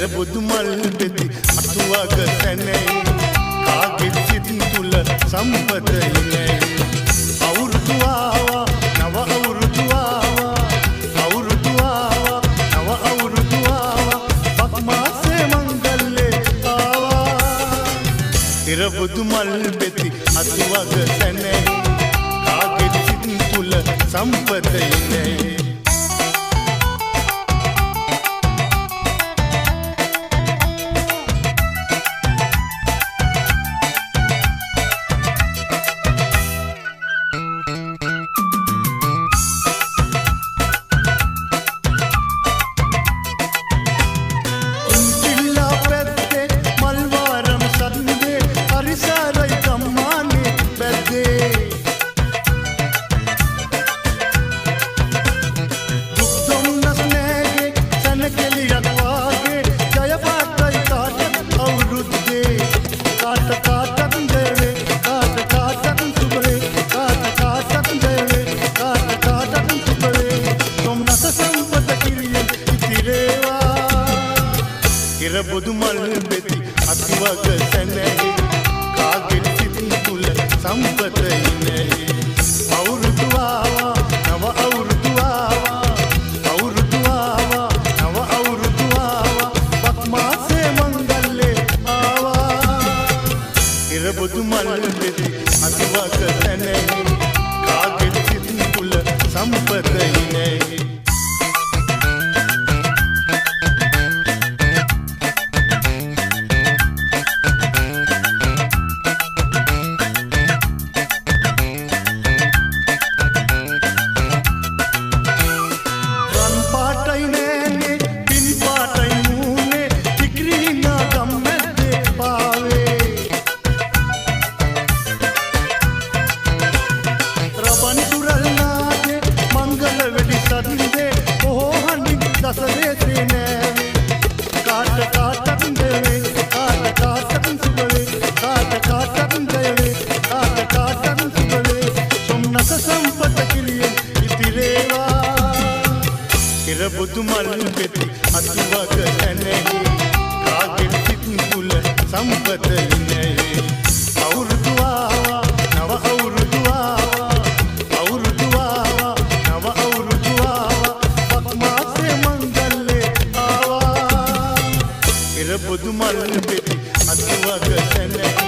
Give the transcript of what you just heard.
බුදු මල් පෙති අතුවක සැනයි කාගෙත් සිත් තුල සම්පත ඉන්නේ අවුරුදු ආවා නව අවුරුදු ආවා අවුරුදු ආවා නව අවුරුදු ආවා බක් මාසේ මංගල්ලේ ආවා බුදු මල් පෙති අතුවක සැනයි කාගෙත් සිත් තුල සම්පත ඉන්නේ බුදු මල් පෙති අතුවක සැනයි කාගෙත් සිත් තුල සම්පත ඉන්නේ අවුරුදු ආවා නව අවුරුදු ආවා අවුරුදු ආවා නව අවුරුදු ආවා බක් මාසේ මංගල්ලේ ආවා බුදු මල් පෙති අතුවක සැනයි කාගෙත් සිත් තුල සම්පත ඉන්නේ බුදු මල් පෙති අතුවක සැනයි කාගෙත් සිත් තුල සම්පත ඉන්නේ අවුරුදු ආවා නව අවුරුදු ආවා අවුරුදු ආවා නව අවුරුදු ආවා බක් මාසේ මංගල්ලේ ආවා බුදු මල් පෙති අතුවක සැනයි